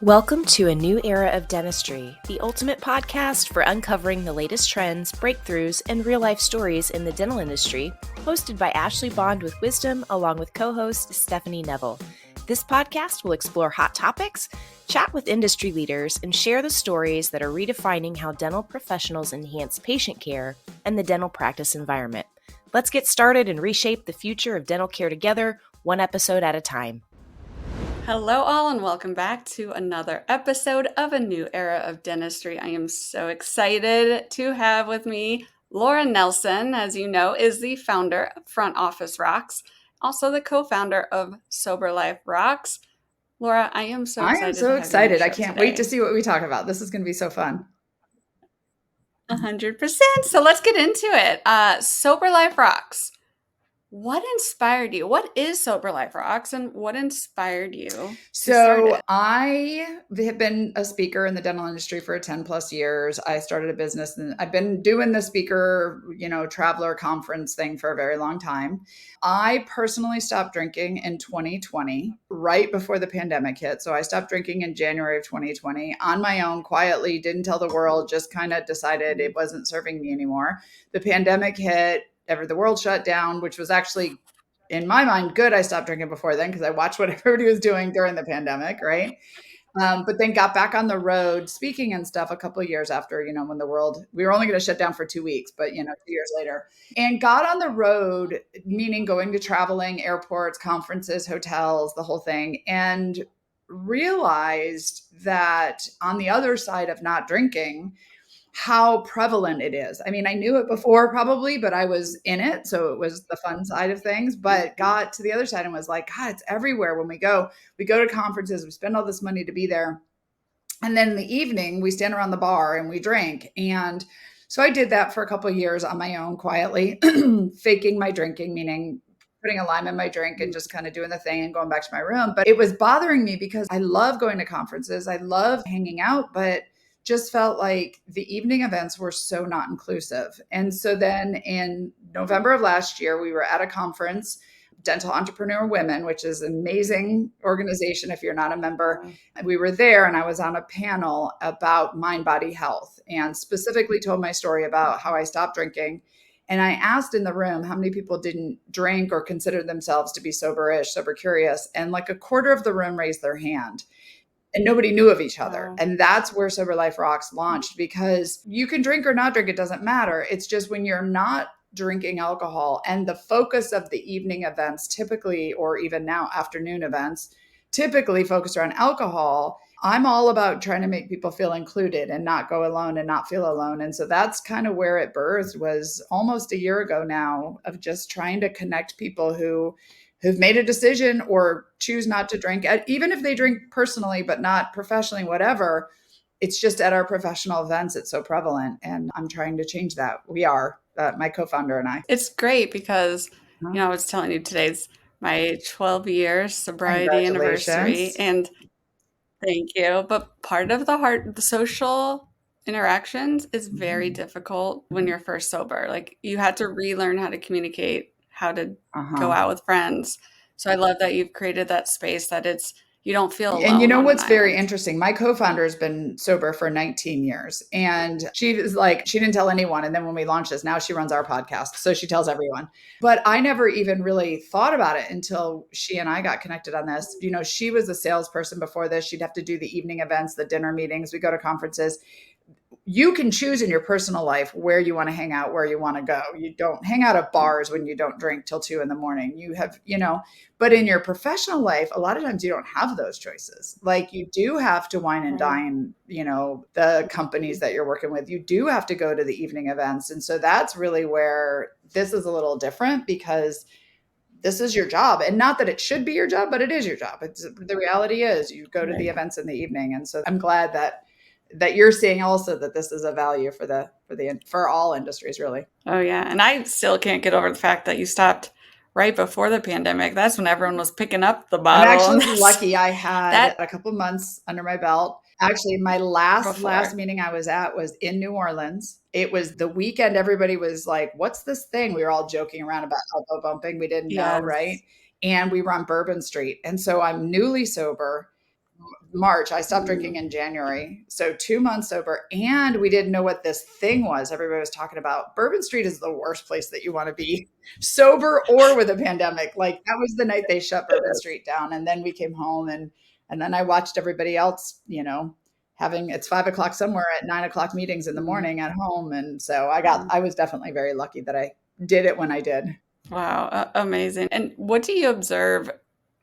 Welcome to A New Era of Dentistry, the ultimate podcast for uncovering the latest trends, breakthroughs, and real-life stories in the dental industry, hosted by Ashley Bond with Wisdom, along with co-host Stephanie Neville. This podcast will explore hot topics, chat with industry leaders, and share the stories that are redefining how dental professionals enhance patient care and the dental practice environment. Let's get started and reshape the future of dental care together, one episode at a time. Hello all and welcome back to another episode of A New Era of Dentistry. I am so excited to have with me Laura Nelson, as you know, is the founder of Front Office Rocks, also the co-founder of Sober Life Rocks. Laura, I am so excited. I am so excited. I can't wait to see what we talk about. This is going to be so fun. 100%. So let's get into it. Sober Life Rocks. What inspired you? What is Sober Life Rocks and what inspired you to start it? I have been a speaker in the dental industry for 10 plus years. I started a business and I've been doing the speaker, traveler conference thing for a very long time. I personally stopped drinking in 2020, right before the pandemic hit. So I stopped drinking in January of 2020 on my own, quietly, didn't tell the world, just kind of decided it wasn't serving me anymore. The pandemic hit. The world shut down, which was actually, in my mind, good. I stopped drinking before then because I watched what everybody was doing during the pandemic, right? But then got back on the road speaking and stuff a couple of years after, when we were only going to shut down for 2 weeks, but, 2 years later. And got on the road, meaning going to traveling, airports, conferences, hotels, the whole thing, and realized that on the other side of not drinking, how prevalent it is. I mean, I knew it before probably, but I was in it. So it was the fun side of things, but got to the other side and was like, God, it's everywhere. When we go to conferences, we spend all this money to be there. And then in the evening, we stand around the bar and we drink. And so I did that for a couple of years on my own, quietly, faking my drinking, meaning putting a lime in my drink and just kind of doing the thing and going back to my room. But it was bothering me because I love going to conferences. I love hanging out, but just felt like the evening events were so not inclusive. And so then in November of last year, we were at a conference, Dental Entrepreneur Women, which is an amazing organization if you're not a member. We were there and I was on a panel about mind-body health and specifically told my story about how I stopped drinking. And I asked in the room how many people didn't drink or considered themselves to be soberish, sober curious. And like a quarter of the room raised their hand. And nobody knew of each other. Wow. And that's where Sober Life Rocks launched, because you can drink or not drink. It doesn't matter. It's just when you're not drinking alcohol and the focus of the evening events typically, or even now afternoon events, typically focused around alcohol. I'm all about trying to make people feel included and not go alone and not feel alone. And so that's kind of where it birthed, was almost a year ago now, of just trying to connect people who've made a decision or choose not to drink, even if they drink personally, but not professionally, whatever. It's just at our professional events, it's so prevalent. And I'm trying to change that. We are, my co-founder and I. It's great because, I was telling you today's my 12-year sobriety anniversary. And thank you. But part of the social interactions is very difficult when you're first sober. Like, you had to relearn how to communicate, how to go out with friends. So I love that you've created that space that you don't feel alone. And you know what's very interesting? My co-founder has been sober for 19 years. And she was like, she didn't tell anyone. And then when we launched this, now she runs our podcast. So she tells everyone. But I never even really thought about it until she and I got connected on this. She was a salesperson before this. She'd have to do the evening events, the dinner meetings. We go to conferences. You can choose in your personal life where you want to hang out, where you want to go. You don't hang out at bars when you don't drink till 2 a.m. You have, but in your professional life, a lot of times you don't have those choices. Like, you do have to wine and dine, the companies that you're working with. You do have to go to the evening events. And so that's really where this is a little different, because this is your job. And not that it should be your job, but it is your job. The reality is you go to the events in the evening. And so I'm glad that you're seeing also that this is a value for all industries, really. Oh yeah. And I still can't get over the fact that you stopped right before the pandemic. That's when everyone was picking up the bottle. I'm actually lucky. I had a couple months under my belt. Actually, my last meeting I was at was in New Orleans. It was the weekend. Everybody was like, what's this thing? We were all joking around about elbow bumping. We didn't know, right? And we were on Bourbon Street. And so I'm newly sober. March. I stopped drinking in January. So 2 months sober. And we didn't know what this thing was. Everybody was talking about Bourbon Street is the worst place that you want to be, sober or with a pandemic. Like that was the night they shut Bourbon Street down. And then we came home and then I watched everybody else, having it's 5 o'clock somewhere at 9 o'clock meetings in the morning at home. And so I was definitely very lucky that I did it when I did. Wow. Amazing. And what do you observe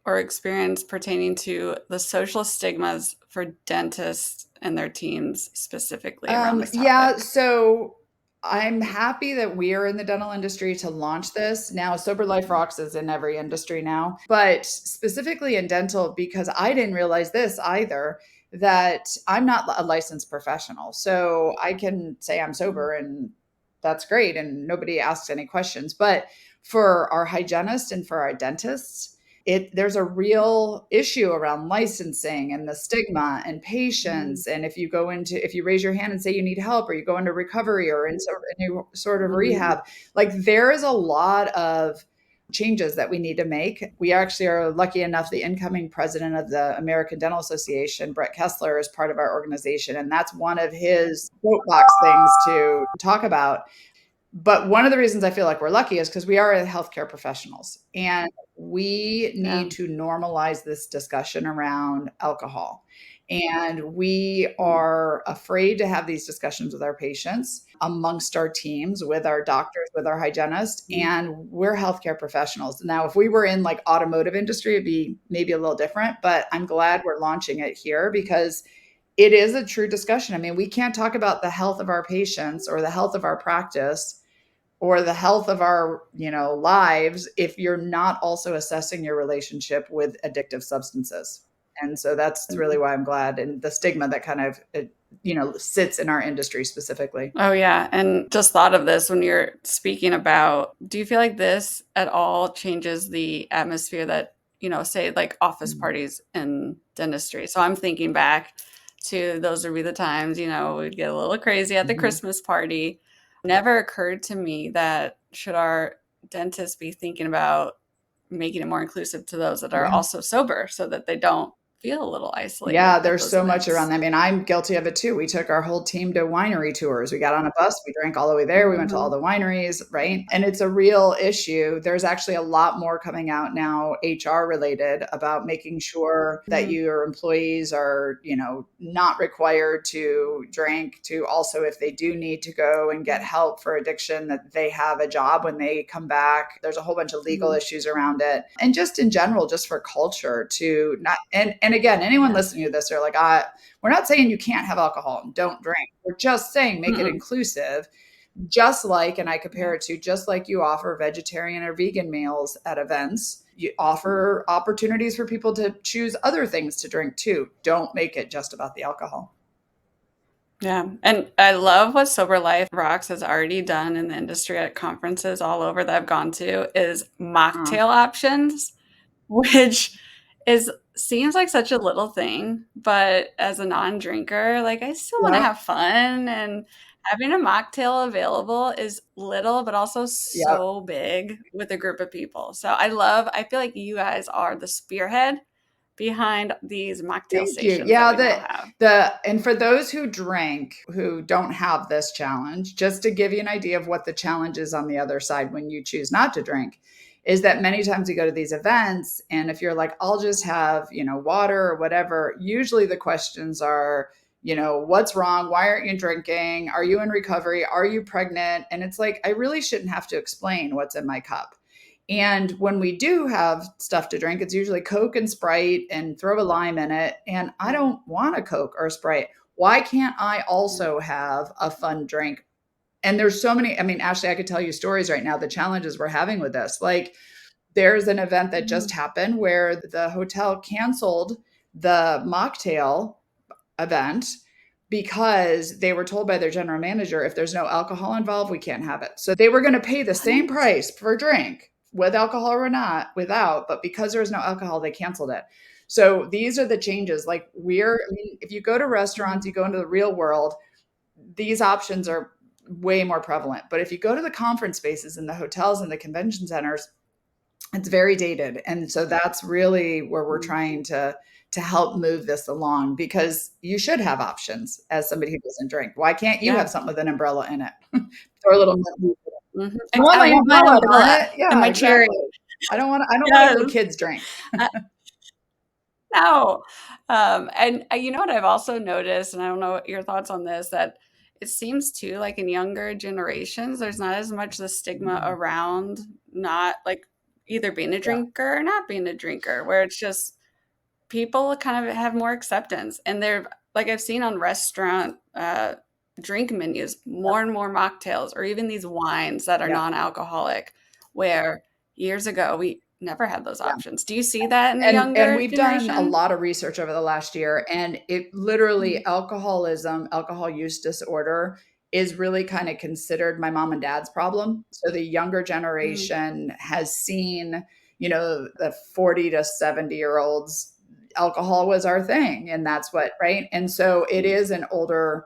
or experience pertaining to the social stigmas for dentists and their teams specifically around this topic? Yeah, so I'm happy that we are in the dental industry to launch this. Now, Sober Life Rocks is in every industry now, but specifically in dental, because I didn't realize this either, that I'm not a licensed professional. So I can say I'm sober and that's great. And nobody asks any questions. But for our hygienists and for our dentists, there's a real issue around licensing and the stigma and patience. And if you raise your hand and say you need help, or you go into recovery or into any sort of rehab, like there is a lot of changes that we need to make. We actually are lucky enough, the incoming president of the American Dental Association, Brett Kessler, is part of our organization. And that's one of his soapbox things to talk about. But one of the reasons I feel like we're lucky is because we are healthcare professionals and we need to normalize this discussion around alcohol. And we are afraid to have these discussions with our patients, amongst our teams, with our doctors, with our hygienists, and we're healthcare professionals. Now, if we were in like automotive industry, it'd be maybe a little different, but I'm glad we're launching it here because it is a true discussion. I mean, we can't talk about the health of our patients or the health of our practice or the health of our, lives if you're not also assessing your relationship with addictive substances. And so that's really why I'm glad. And the stigma that kind of, sits in our industry specifically. Oh, yeah. And just thought of this when you're speaking about, do you feel like this at all changes the atmosphere that, say like office parties in dentistry? So I'm thinking back to those would be the times, we'd get a little crazy at the Christmas party. Never occurred to me that should our dentists be thinking about making it more inclusive to those that are also sober so that they don't feel a little isolated. Yeah, there's so much around that. I mean, I'm guilty of it too. We took our whole team to winery tours. We got on a bus, we drank all the way there. We went to all the wineries, right? And it's a real issue. There's actually a lot more coming out now, HR related, about making sure that your employees are, not required to drink, to also, if they do need to go and get help for addiction, that they have a job when they come back. There's a whole bunch of legal issues around it. And just in general, just for culture to not, and again, anyone listening to this are like, we're not saying you can't have alcohol and don't drink. We're just saying make it inclusive, just like, and I compare it to just like you offer vegetarian or vegan meals at events, you offer opportunities for people to choose other things to drink too. Don't make it just about the alcohol. Yeah. And I love what Sober Life Rocks has already done in the industry at conferences all over that I've gone to is mocktail options, which seems like such a little thing, but as a non-drinker, like I still want to have fun, and having a mocktail available is little, but also so big with a group of people. So I feel like you guys are the spearhead behind these mocktail stations. And for those who drink, who don't have this challenge, just to give you an idea of what the challenge is on the other side when you choose not to drink, is that many times you go to these events and if you're like, I'll just have, water or whatever, usually the questions are, what's wrong? Why aren't you drinking? Are you in recovery? Are you pregnant? And it's like, I really shouldn't have to explain what's in my cup. And when we do have stuff to drink, it's usually Coke and Sprite and throw a lime in it. And I don't want a Coke or a Sprite. Why can't I also have a fun drink? And there's so many, Ashley, I could tell you stories right now, the challenges we're having with this. Like there's an event that just happened where the hotel canceled the mocktail event because they were told by their general manager, if there's no alcohol involved, we can't have it. So they were going to pay the same price for a drink with alcohol or not, without, but because there was no alcohol, they canceled it. So these are the changes. Like if you go to restaurants, you go into the real world, these options are way more prevalent. But if you go to the conference spaces and the hotels and the convention centers, it's very dated. And so that's really where we're trying to to help move this along, because you should have options as somebody who doesn't drink. Why can't you have something with an umbrella in it? Throw a little. Mm-hmm. I want I want my umbrella it. Yeah, and my exactly. cherry. I don't want to make little kids drink. No. And you know what I've also noticed, and I don't know what your thoughts on this, that it seems too like in younger generations, there's not as much the stigma around not like either being a drinker or not being a drinker, where it's just people kind of have more acceptance. And they're like, I've seen on restaurant drink menus, more and more mocktails, or even these wines that are non-alcoholic, where years ago we never had those options. Do you see that in the younger And we've generation? done a lot of research over the last year, and it literally alcohol use disorder is really kind of considered my mom and dad's problem. So the younger generation has seen, the 40 to 70-year-olds, alcohol was our thing. And that's what, right? And so it is an older,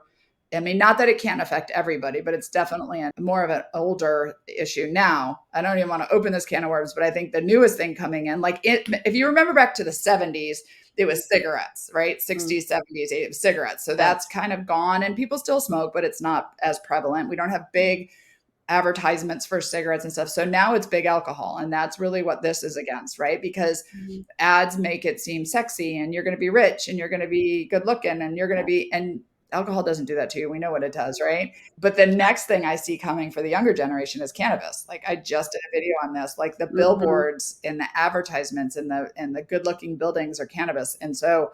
I mean, not that it can't affect everybody, but it's definitely more of an older issue now. I don't even want to open this can of worms, but I think the newest thing coming in, if you remember back to the 70s, it was cigarettes, right? 60s, 70s, 80s, cigarettes. So that's kind of gone, and people still smoke, but it's not as prevalent. We don't have big advertisements for cigarettes and stuff. So now it's big alcohol. And that's really what this is against, right? Because ads make it seem sexy, and you're going to be rich, and you're going to be good looking, and you're going to be, and alcohol doesn't do that to you. We know what it does, right? But the next thing I see coming for the younger generation is cannabis. Like, I just did a video on this, like the billboards and the advertisements and the good looking buildings are cannabis. And so,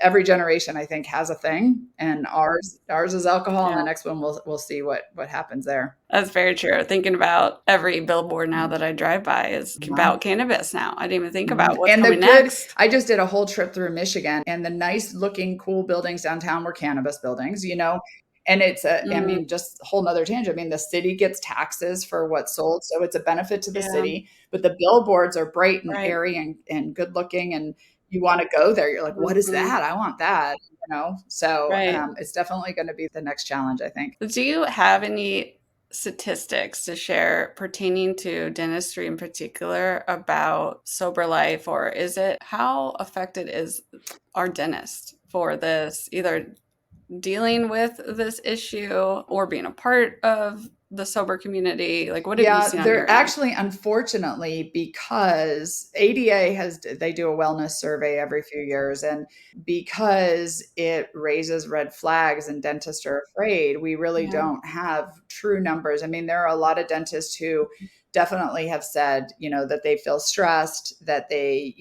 every generation I think has a thing, and ours is alcohol. And the next one we'll see what happens there. That's very true. Thinking about every billboard now that I drive by is about cannabis now. I didn't even think about what's coming next. I just did a whole trip through Michigan, and the nice looking, cool buildings downtown were cannabis buildings, and it's I mean, just a whole nother tangent. I mean, the city gets taxes for what's sold, so it's a benefit to the city, but the billboards are bright and airy and good looking, and you want to go there. You're like, what is that? I want that, So it's definitely going to be the next challenge, I think. Do you have any statistics to share pertaining to dentistry in particular about sober life, or how affected is our dentist for this, either dealing with this issue or being a part of the sober community? Like, what have you seen on your end? Actually, unfortunately, because ADA they do a wellness survey every few years, and because it raises red flags and dentists are afraid, we really don't have true numbers. I mean, there are a lot of dentists who definitely have said, that they feel stressed, that they,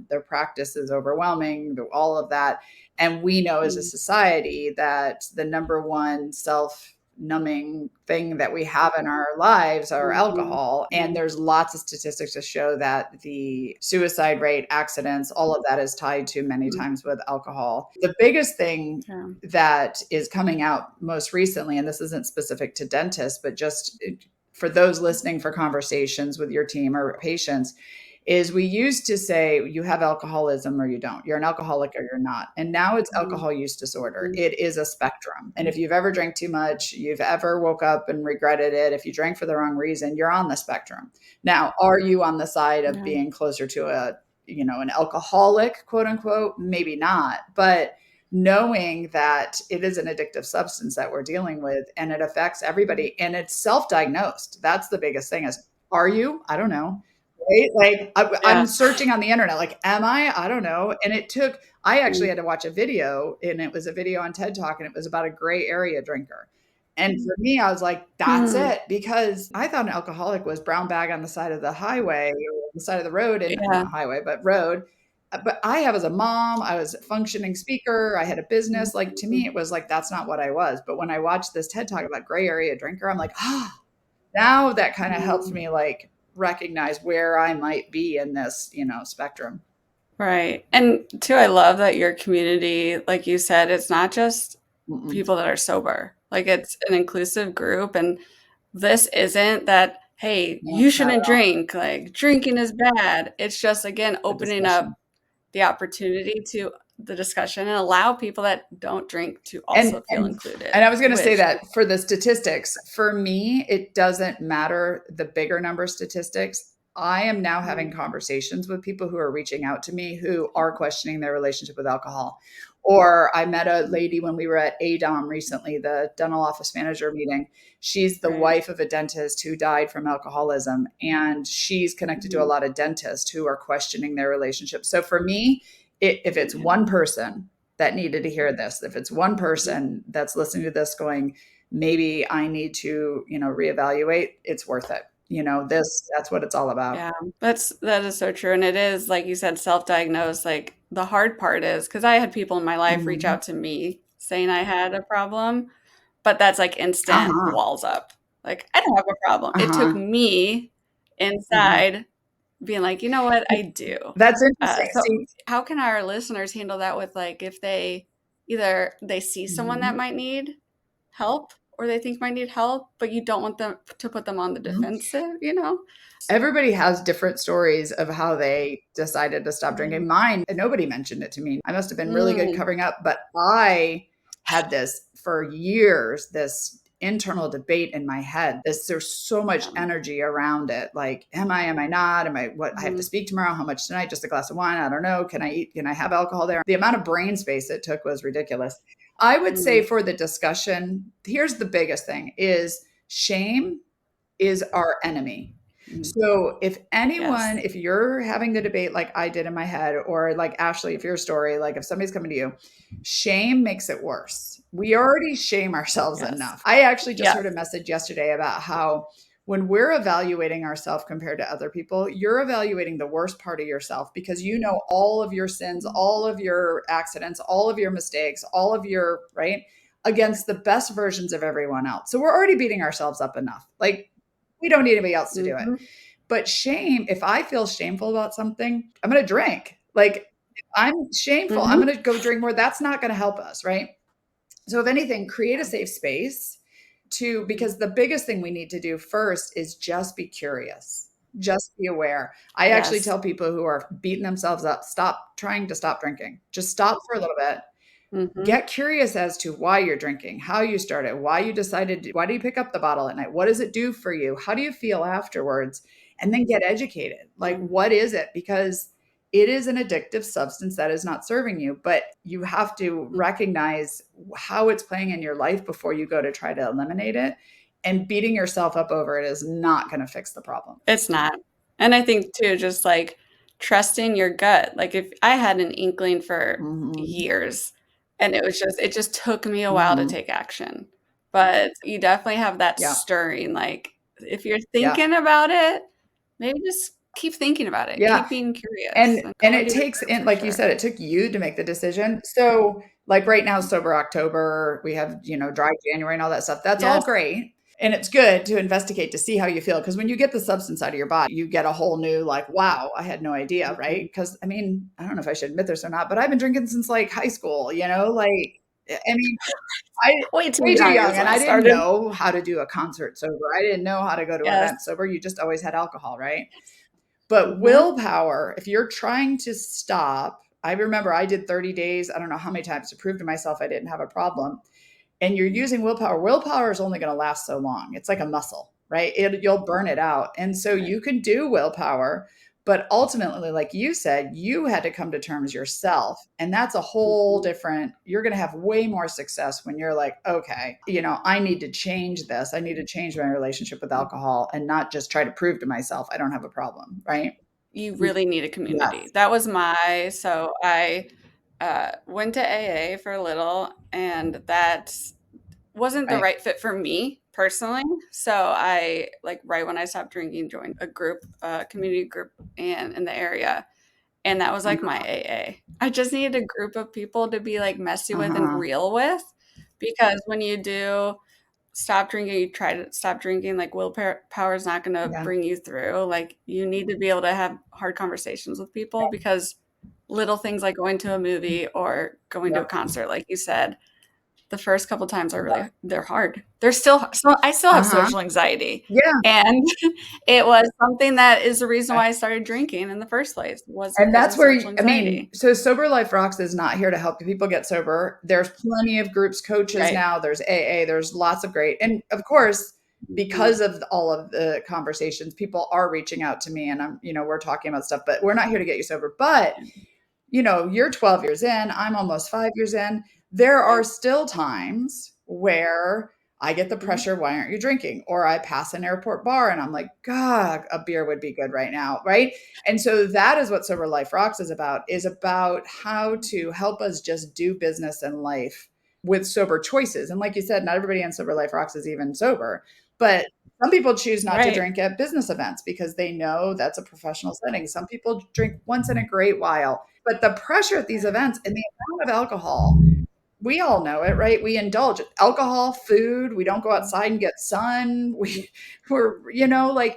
their practice is overwhelming, all of that. And we know as a society that the number one self-numbing thing that we have in our lives are alcohol. And there's lots of statistics to show that the suicide rate, accidents, all of that is tied to many times with alcohol. The biggest thing that is coming out most recently, and this isn't specific to dentists, but just for those listening for conversations with your team or patients, is we used to say you have alcoholism or you don't. You're an alcoholic or you're not. And now it's alcohol use disorder. It is a spectrum. And if you've ever drank too much, you've ever woke up and regretted it, if you drank for the wrong reason, you're on the spectrum. Now, are you on the side of being closer to an alcoholic, quote unquote? Maybe not. But knowing that it is an addictive substance that we're dealing with, and it affects everybody, and it's self-diagnosed. That's the biggest thing is, are you? I don't know. Right? Like I'm searching on the internet, like, am I? I don't know. And I actually had to watch a video, and it was a video on TED Talk, and it was about a gray area drinker. And for me, I was like, that's it, because I thought an alcoholic was brown bag on the side of the highway, or the side of the road, and not highway, but road. But I have, as a mom, I was a functioning speaker. I had a business. Like, to me, it was like, that's not what I was. But when I watched this TED Talk about gray area drinker, I'm like, now that kind of helps me like recognize where I might be in this, spectrum. Right. And too, I love that your community, like you said, it's not just people that are sober. Like, it's an inclusive group. And this isn't that, hey, you shouldn't drink. Like, drinking is bad. It's just, again, opening up the opportunity to the discussion and allow people that don't drink to also feel included. And I was going to say that for the statistics, for me, it doesn't matter the bigger number statistics. I am now having conversations with people who are reaching out to me who are questioning their relationship with alcohol. Or I met a lady when we were at ADOM recently, the dental office manager meeting. She's the wife of a dentist who died from alcoholism, and she's connected to a lot of dentists who are questioning their relationship. So for me, if it's one person that needed to hear this, if it's one person that's listening to this going, maybe I need to, reevaluate, it's worth it. That's what it's all about. Yeah, that is so true. And it is, like you said, self-diagnosed. Like the hard part is, because I had people in my life reach out to me saying I had a problem, but that's like instant walls up. Like, I don't have a problem. It took me inside being like, you know what, I do. That's interesting. So how can our listeners handle that with, like, if they see someone that might need help, or they think might need help, but you don't want them to put them on the defensive, Everybody has different stories of how they decided to stop drinking. Mine, nobody mentioned it to me. I must have been really good covering up, but I had this for years, this internal debate in my head. There's so much energy around it. Like, am I not? I have to speak tomorrow? How much tonight? Just a glass of wine? I don't know. Can I eat? Can I have alcohol there? The amount of brain space it took was ridiculous. I would say for the discussion, here's the biggest thing is shame is our enemy. So if anyone, if you're having the debate like I did in my head, or like Ashley, if your story, like if somebody's coming to you, shame makes it worse. We already shame ourselves enough. I actually just heard a message yesterday about how when we're evaluating ourselves compared to other people, you're evaluating the worst part of yourself because you know all of your sins, all of your accidents, all of your mistakes, all of your, against the best versions of everyone else. So we're already beating ourselves up enough. Like, we don't need anybody else to do it. But shame, if I feel shameful about something, I'm going to drink. Like, if I'm shameful, I'm going to go drink more. That's not going to help us, right? So if anything, create a safe space because the biggest thing we need to do first is just be curious. Just be aware. I actually tell people who are beating themselves up, stop trying to stop drinking. Just stop for a little bit. Get curious as to why you're drinking, how you started, why you decided, why do you pick up the bottle at night? What does it do for you? How do you feel afterwards? And then get educated. Like, what is it? Because it is an addictive substance that is not serving you, but you have to recognize how it's playing in your life before you go to try to eliminate it. And beating yourself up over it is not going to fix the problem. It's not. And I think too, just like trusting your gut. Like, if I had an inkling for years, and it just took me a while to take action. But you definitely have that stirring. Like, if you're thinking about it, maybe just keep thinking about it. Keep being curious. And it takes, like you said, it took you to make the decision. So like right now, Sober October, we have, dry January and all that stuff. That's all great. And it's good to investigate to see how you feel. Because when you get the substance out of your body, you get a whole new, like, wow, I had no idea, right? Because, I don't know if I should admit this or not, but I've been drinking since like high school, way too young. And I didn't know how to do a concert sober. I didn't know how to go to an event sober. You just always had alcohol, right? But willpower, if you're trying to stop, I remember I did 30 days. I don't know how many times to prove to myself I didn't have a problem. And you're using willpower. Willpower is only going to last so long. It's like a muscle, right? You'll burn it out. And so you can do willpower, but ultimately, like you said, you had to come to terms yourself. And that's a whole different, you're going to have way more success when you're like, okay, I need to change this. I need to change my relationship with alcohol and not just try to prove to myself I don't have a problem, right? You really need a community. That was so I went to AA for a little, and that wasn't the right fit for me personally. So I, like, right when I stopped drinking, joined a community group in the area. And that was like my AA. I just needed a group of people to be like messy with and real with, because when you do stop drinking, you try to stop drinking, like, willpower is not going to bring you through. Like, you need to be able to have hard conversations with people, because little things like going to a movie or going to a concert, like you said, the first couple times they're hard. I still have social anxiety. And it was something that is the reason why I started drinking in the first place. And that's where, so Sober Life Rocks is not here to help people get sober. There's plenty of groups, coaches now. There's AA. There's lots of great. And of course, because of all of the conversations, people are reaching out to me and I'm, we're talking about stuff, but we're not here to get you sober. But, you're 12 years in, I'm almost 5 years in. There are still times where I get the pressure, why aren't you drinking? Or I pass an airport bar and I'm like, God, a beer would be good right now. Right. And so that is what Sober Life Rocks is about how to help us just do business in life with sober choices. And like you said, not everybody on Sober Life Rocks is even sober, but some people choose not to drink at business events because they know that's a professional setting. Some people drink once in a great while, but the pressure at these events and the amount of alcohol, we all know it, right? We indulge alcohol, food. We don't go outside and get sun. We're,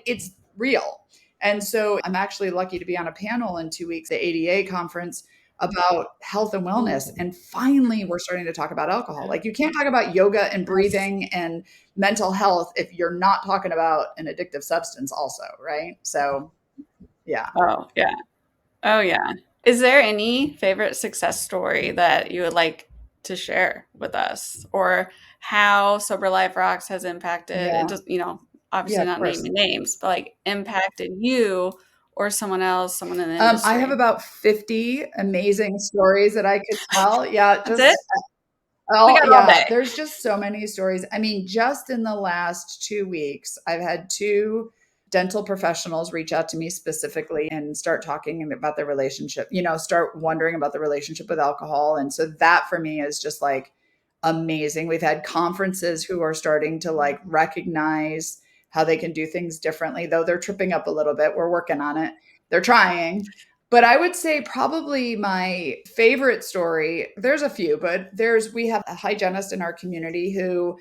it's real. And so I'm actually lucky to be on a panel in 2 weeks, the ADA conference about health and wellness. And finally, we're starting to talk about alcohol. Like you can't talk about yoga and breathing and mental health if you're not talking about an addictive substance also, right? So, yeah. Oh, yeah. Oh, yeah. Is there any favorite success story that you would like to share with us, or how Sober Life Rocks has impacted, it just, obviously not naming names, but like impacted you or someone else, someone in the industry? I have about 50 amazing stories that I could tell. Yeah. That's it? All day. There's just so many stories. I mean, just in the last 2 weeks, I've had 2 dental professionals reach out to me specifically and start talking about their relationship, start wondering about the relationship with alcohol. And so that for me is just like amazing. We've had conferences who are starting to like recognize how they can do things differently, though they're tripping up a little bit. We're working on it. They're trying. But I would say probably my favorite story, there's a few, but we have a hygienist in our community who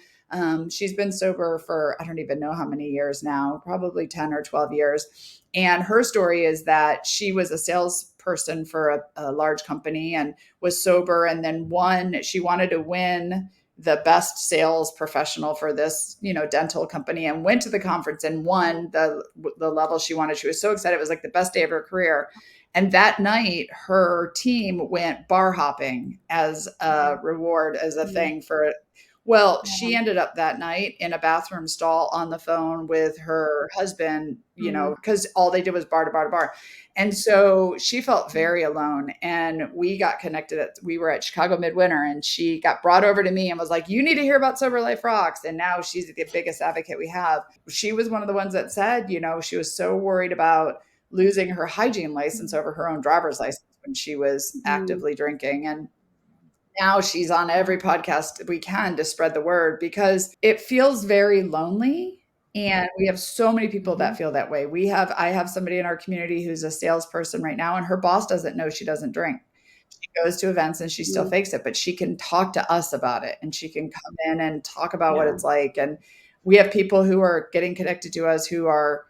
she's been sober for, I don't even know how many years now, probably 10 or 12 years. And her story is that she was a salesperson for a large company and was sober. And then she wanted to win the best sales professional for this, dental company, and went to the conference and won the level she wanted. She was so excited. It was like the best day of her career. And that night, her team went bar hopping as a reward, as a thing for it. Well, she ended up that night in a bathroom stall on the phone with her husband, because all they did was bar to bar to bar. And so she felt very alone. And we got connected. We were at Chicago Midwinter, and she got brought over to me and was like, you need to hear about Sober Life Rocks. And now she's the biggest advocate we have. She was one of the ones that said, she was so worried about losing her hygiene license over her own driver's license when she was actively drinking. And now she's on every podcast we can to spread the word, because it feels very lonely. And we have so many people that feel that way. I have somebody in our community who's a salesperson right now, and her boss doesn't know she doesn't drink. She goes to events and she still fakes it, but she can talk to us about it, and she can come in and talk about what it's like. And we have people who are getting connected to us who are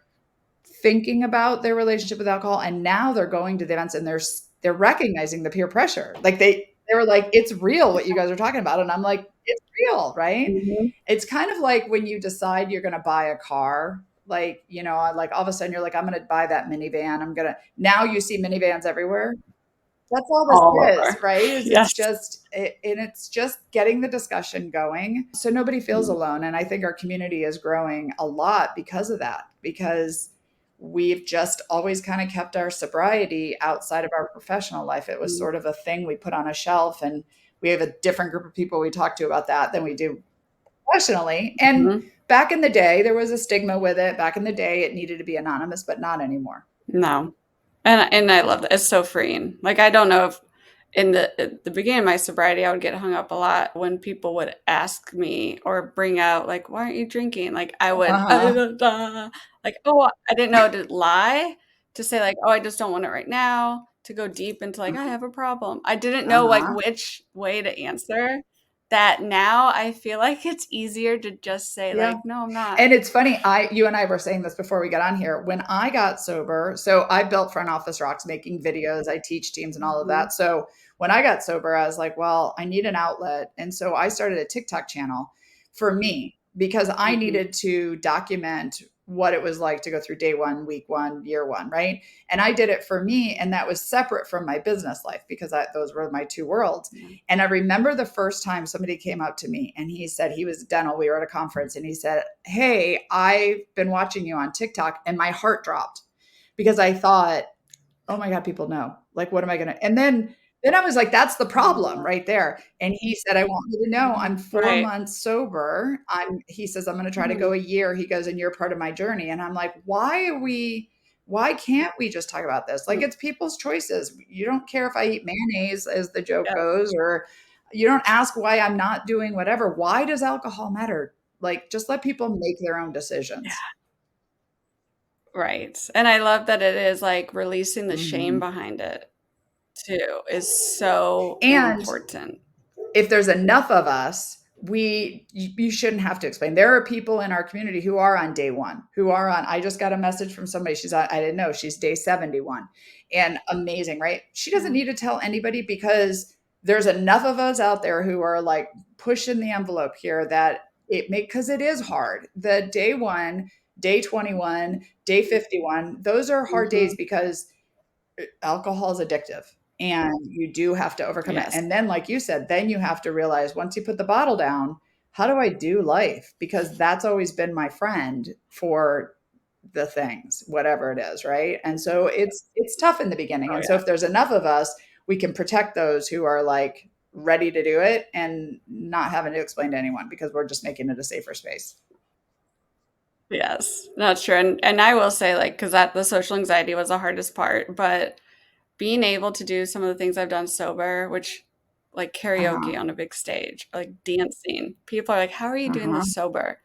thinking about their relationship with alcohol, and now they're going to the events and they're recognizing the peer pressure. Like they were like, it's real what you guys are talking about. And I'm like, it's real, right? It's kind of like when you decide you're going to buy a car, like, like all of a sudden you're like, I'm going to buy that minivan. Now you see minivans everywhere. That's all this is, right? It's just getting the discussion going so nobody feels alone. And I think our community is growing a lot because of that, because we've just always kind of kept our sobriety outside of our professional life. It was sort of a thing we put on a shelf, and we have a different group of people we talk to about that than we do professionally. And back in the day, there was a stigma with it. Back in the day, it needed to be anonymous, but not anymore. No. And I love that. It's so freeing. Like, I don't know if at the beginning of my sobriety, I would get hung up a lot when people would ask me or bring out, like, why aren't you drinking? Like, I would, like, oh, I didn't know to lie, to say, like, oh, I just don't want it right now, to go deep into, like, I have a problem. I didn't know, like, which way to answer. That now I feel like it's easier to just say, like, no, I'm not. And it's funny, you and I were saying this before we got on here. When I got sober, so I built Front Office Rocks, making videos, I teach teams and all of that. So when I got sober, I was like, well, I need an outlet. And so I started a TikTok channel for me, because I needed to document what it was like to go through day one, week one, year one, right? And I did it for me, and that was separate from my business life because those were my two worlds. And I remember the first time somebody came up to me and he said, he was dental, we were at a conference, and he said, "Hey, I've been watching you on TikTok," and my heart dropped because I thought, oh my God, people know, like, what am I going to, and then I was like, that's the problem right there. And he said, "I want you to know I'm 4 months sober. He says, I'm going to try to go a year." He goes, "And you're part of my journey." And I'm like, why can't we just talk about this? Like, it's people's choices. You don't care if I eat mayonnaise, as the joke goes, or you don't ask why I'm not doing whatever. Why does alcohol matter? Like, just let people make their own decisions. Yeah. Right. And I love that it is like releasing the shame behind it too is so important. If there's enough of us, you shouldn't have to explain. There are people in our community who are on day one, I just got a message from somebody. I didn't know, she's day 71, and amazing, right? She doesn't need to tell anybody because there's enough of us out there who are like pushing the envelope here that because it is hard. The day 1, day 21, day 51, those are hard days because alcohol is addictive. And you do have to overcome it. And then, like you said, then you have to realize, once you put the bottle down, how do I do life? Because that's always been my friend for the things, whatever it is, right? And so it's tough in the beginning. So if there's enough of us, we can protect those who are like ready to do it and not having to explain to anyone, because we're just making it a safer space. Yes, that's true. And I will say, like, because the social anxiety was the hardest part, but being able to do some of the things I've done sober, which like karaoke on a big stage, like dancing, people are like, "How are you doing this sober?"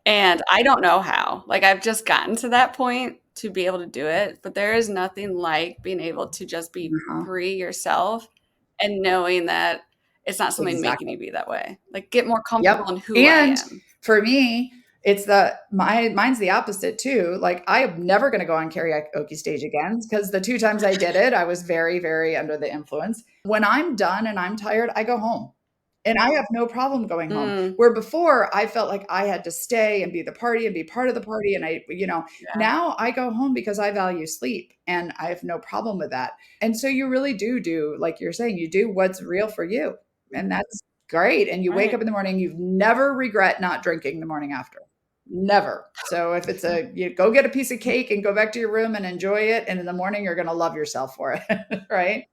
And I don't know how. Like, I've just gotten to that point to be able to do it, but there is nothing like being able to just be free yourself and knowing that it's not something making you be that way. Like, get more comfortable in who I am. For me, it's mine's the opposite too. Like, I am never going to go on karaoke stage again, because the 2 times I did it, I was very, very under the influence. When I'm done and I'm tired, I go home. And I have no problem going home. Where before I felt like I had to stay and be the party and be part of the party. And now I go home because I value sleep, and I have no problem with that. And so you really do, like you're saying, you do what's real for you. And that's great. And you wake up in the morning, you never regret not drinking the morning after. Never. So if it's you go get a piece of cake and go back to your room and enjoy it. And in the morning, you're going to love yourself for it. Right?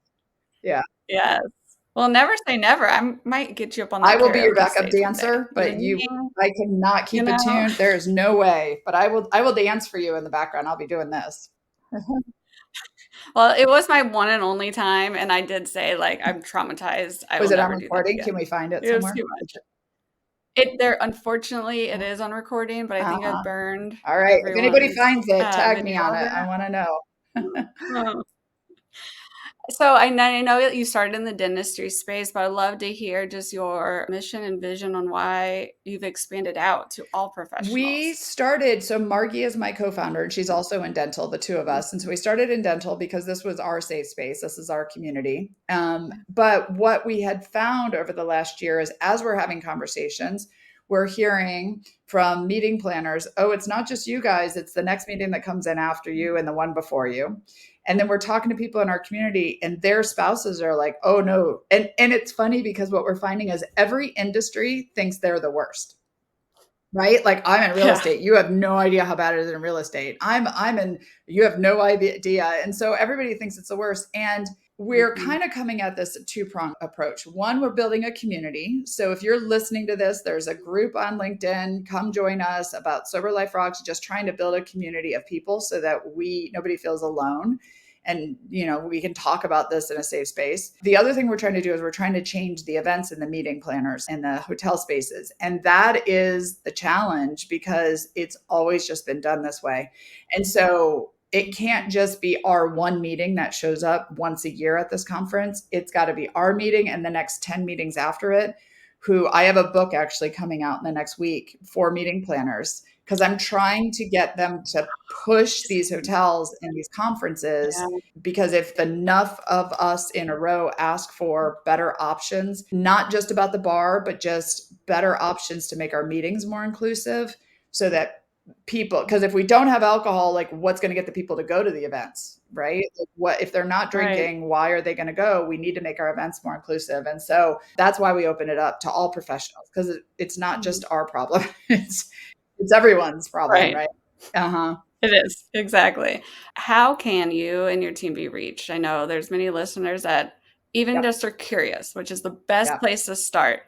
Yeah. Yes. Well, never say never. I might get you up on the I will be your backup dancer, but I cannot keep a tune. There's no way, but I will dance for you in the background. I'll be doing this. Well, it was my one and only time, and I did say, like, I'm traumatized. Was it on recording? Can we find it somewhere? It was too much. Unfortunately, it is on recording, but I think I've burned. All right. If anybody finds it, tag me on it. I want to know. So I know that you started in the dentistry space, but I'd love to hear just your mission and vision on why you've expanded out to all professionals. So Margie is my co-founder, and she's also in dental, the two of us. And so we started in dental because this was our safe space. This is our community. But what we had found over the last year is, as we're having conversations, we're hearing from meeting planners, "Oh, it's not just you guys, it's the next meeting that comes in after you and the one before you." And then we're talking to people in our community, and their spouses are like, "Oh no." And it's funny because what we're finding is every industry thinks they're the worst, right? Like, I'm in real estate. You have no idea how bad it is in real estate. You have no idea. And so everybody thinks it's the worst. And we're kind of coming at this two-pronged approach. One, we're building a community. So if you're listening to this, there's a group on LinkedIn. Come join us about Sober Life Rocks, just trying to build a community of people so that nobody feels alone. And, we can talk about this in a safe space. The other thing we're trying to do is we're trying to change the events and the meeting planners and the hotel spaces. And that is the challenge, because it's always just been done this way. And so it can't just be our one meeting that shows up once a year at this conference. It's got to be our meeting and the next 10 meetings after it. I have a book actually coming out in the next week for meeting planners, because I'm trying to get them to push these hotels and these conferences, because if enough of us in a row ask for better options, not just about the bar, but just better options to make our meetings more inclusive, so that people, because if we don't have alcohol, like what's going to get the people to go to the events, right? Like, what if they're not drinking? Right. Why are they going to go? We need to make our events more inclusive. And so that's why we open it up to all professionals, because it's not just our problem. It's everyone's problem, right? It is, exactly. How can you and your team be reached? I know there's many listeners that even just are curious, which is the best place to start.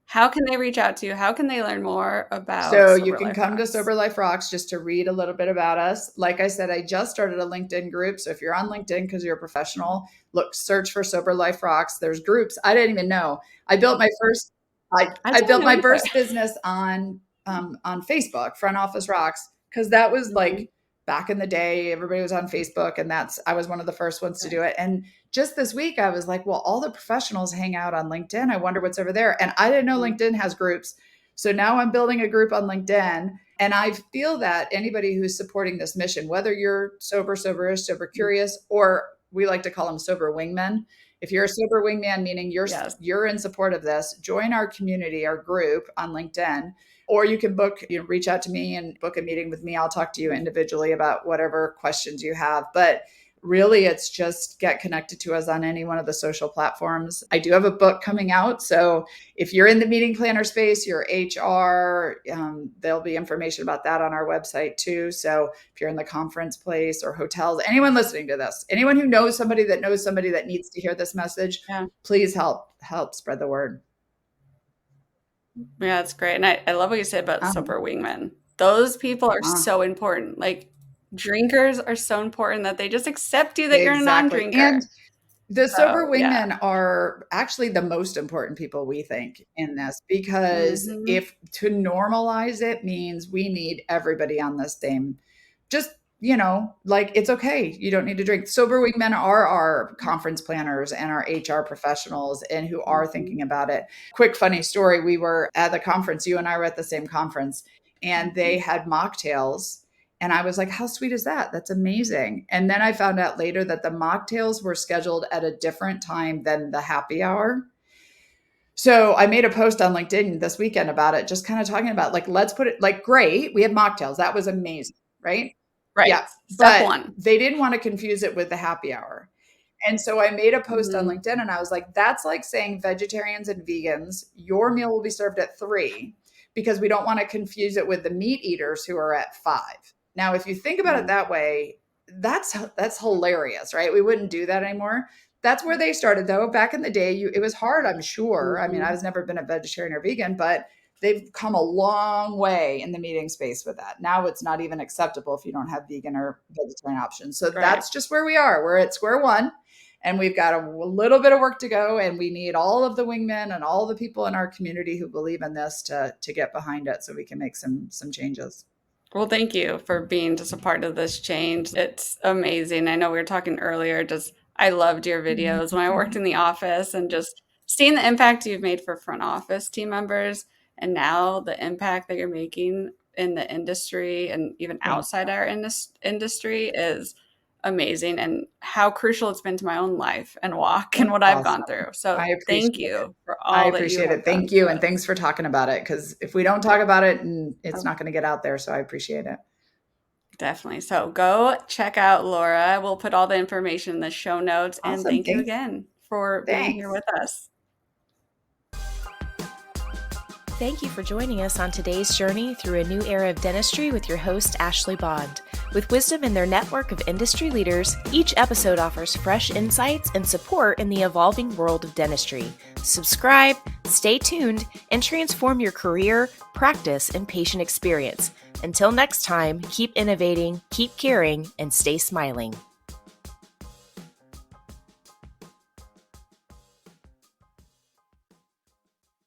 How can they reach out to you? How can they learn more about So you can come to Sober Life Rocks just to read a little bit about us. Like I said, I just started a LinkedIn group. So if you're on LinkedIn because you're a professional, search for Sober Life Rocks. There's groups. I didn't even know. I built my first first business on Facebook, Front Office Rocks, because that was like back in the day, everybody was on Facebook, and I was one of the first ones to do it. And just this week, I was like, well, all the professionals hang out on LinkedIn. I wonder what's over there. And I didn't know LinkedIn has groups. So now I'm building a group on LinkedIn. And I feel that anybody who's supporting this mission, whether you're sober-ish, sober curious, or we like to call them sober wingmen. If you're a sober wingman, meaning you're in support of this, join our community, our group on LinkedIn. Or you can reach out to me and book a meeting with me. I'll talk to you individually about whatever questions you have. But really, it's just get connected to us on any one of the social platforms. I do have a book coming out. So if you're in the meeting planner space, your HR, there'll be information about that on our website too. So if you're in the conference place or hotels, anyone listening to this, anyone who knows somebody that needs to hear this message, please help spread the word. Yeah, that's great. And I love what you said about sober wingmen. Those people are so important. Like, drinkers are so important that they just accept you that you're a non-drinker. And the sober wingmen are actually the most important people, we think, in this, because if to normalize it means we need everybody on the same, just, like, it's okay. You don't need to drink. Sober wingmen are our conference planners and our HR professionals and who are thinking about it. Quick funny story. We were at the conference. You and I were at the same conference, and they had mocktails. And I was like, how sweet is that? That's amazing. And then I found out later that the mocktails were scheduled at a different time than the happy hour. So I made a post on LinkedIn this weekend about it, just kind of talking about, like, let's put it like, great, we have mocktails. That was amazing, right? Right. Yeah. Step one. They didn't want to confuse it with the happy hour. And so I made a post on LinkedIn, and I was like, that's like saying vegetarians and vegans, your meal will be served at 3, because we don't want to confuse it with the meat eaters who are at 5. Now, if you think about it that way, that's hilarious, right? We wouldn't do that anymore. That's where they started, though. Back in the day, it was hard, I'm sure. I mean, I've never been a vegetarian or vegan, but they've come a long way in the meeting space with that. Now it's not even acceptable if you don't have vegan or vegetarian options. So that's just where we are. We're at square one, and we've got a little bit of work to go, and we need all of the wingmen and all the people in our community who believe in this to get behind it so we can make some changes. Well, thank you for being just a part of this change. It's amazing. I know we were talking earlier, I loved your videos when I worked in the office, and just seeing the impact you've made for front office team members, and now the impact that you're making in the industry and even outside our industry is amazing, and how crucial it's been to my own life and walk and what I've gone through. So thank you for all that you have done. Thank you. And thanks for talking about it, because if we don't talk about it, it's not going to get out there. So I appreciate it. Definitely. So go check out Laura. We'll put all the information in the show notes. Awesome. And thank you again for being here with us. Thank you for joining us on today's journey through a new era of dentistry with your host, Ashley Bond. With wisdom in their network of industry leaders, each episode offers fresh insights and support in the evolving world of dentistry. Subscribe, stay tuned, and transform your career, practice, and patient experience. Until next time, keep innovating, keep caring, and stay smiling.